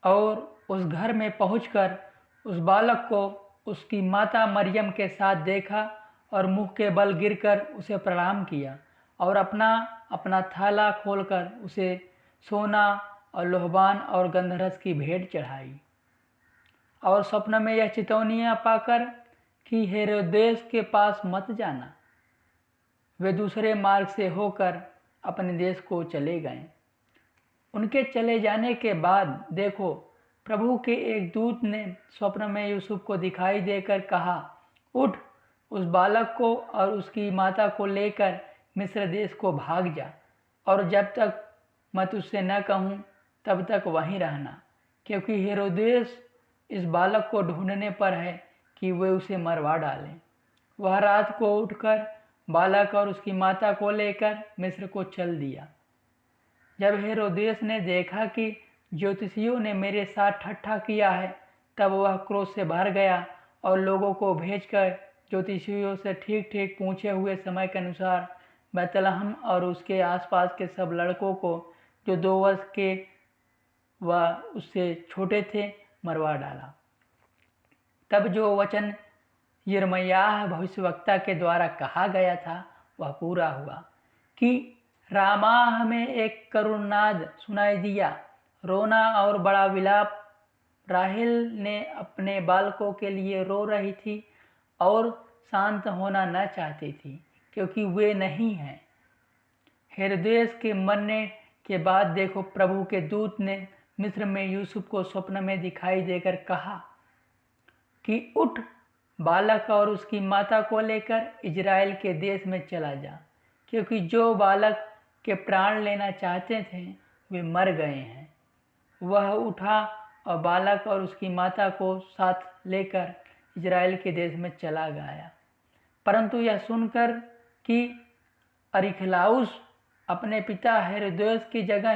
और उस घर में पहुंचकर उस बालक को उसकी माता मरियम के साथ देखा और मुंह के बल गिरकर उसे प्रणाम किया और अपना अपना थाला खोलकर उसे सोना और लोहबान और गंधरस की भेंट चढ़ाई। और स्वप्न में यह चेतावनियाँ पाकर कि हेरोदेस के पास मत जाना, वे दूसरे मार्ग से होकर अपने देश को चले गए। उनके चले जाने के बाद देखो, प्रभु के एक दूत ने स्वप्न में यूसुफ को दिखाई देकर कहा, उठ, उस बालक को और उसकी माता को लेकर मिस्र देश को भाग जा, और जब तक मैं तुझसे न कहूँ तब तक वहीं रहना, क्योंकि हेरोदेस इस बालक को ढूंढने पर है कि वे उसे मरवा डालें। वह रात को उठकर बालक और उसकी माता को लेकर मिस्र को चल दिया। जब हेरोदेस ने देखा कि ज्योतिषियों ने मेरे साथ ठट्ठा किया है, तब वह क्रोध से भर गया और लोगों को भेजकर ज्योतिषियों से ठीक ठीक पूछे हुए समय के अनुसार बैतलहम और उसके आसपास के सब लड़कों को जो 2 वर्ष के व उससे छोटे थे मरवा डाला। तब जो वचन यिर्मयाह भविष्यवक्ता के द्वारा कहा गया था वह पूरा हुआ कि रामाह में एक करुणनाद सुनाई दिया, रोना और बड़ा विलाप। राहेल ने अपने बालकों के लिए रो रही थी और शांत होना न चाहती थी, क्योंकि वे नहीं हैं। हेरोदेस के मरने के बाद देखो, प्रभु के दूत ने मिस्र में यूसुफ को स्वप्न में दिखाई देकर कहा कि उठ, बालक और उसकी माता को लेकर इजराइल के देश में चला जा, क्योंकि जो बालक के प्राण लेना चाहते थे वे मर गए हैं। वह उठा और बालक और उसकी माता को साथ लेकर इजराइल के देश में चला गया। परंतु यह सुनकर कि अरिखलाउस अपने पिता हेरोदेस की जगह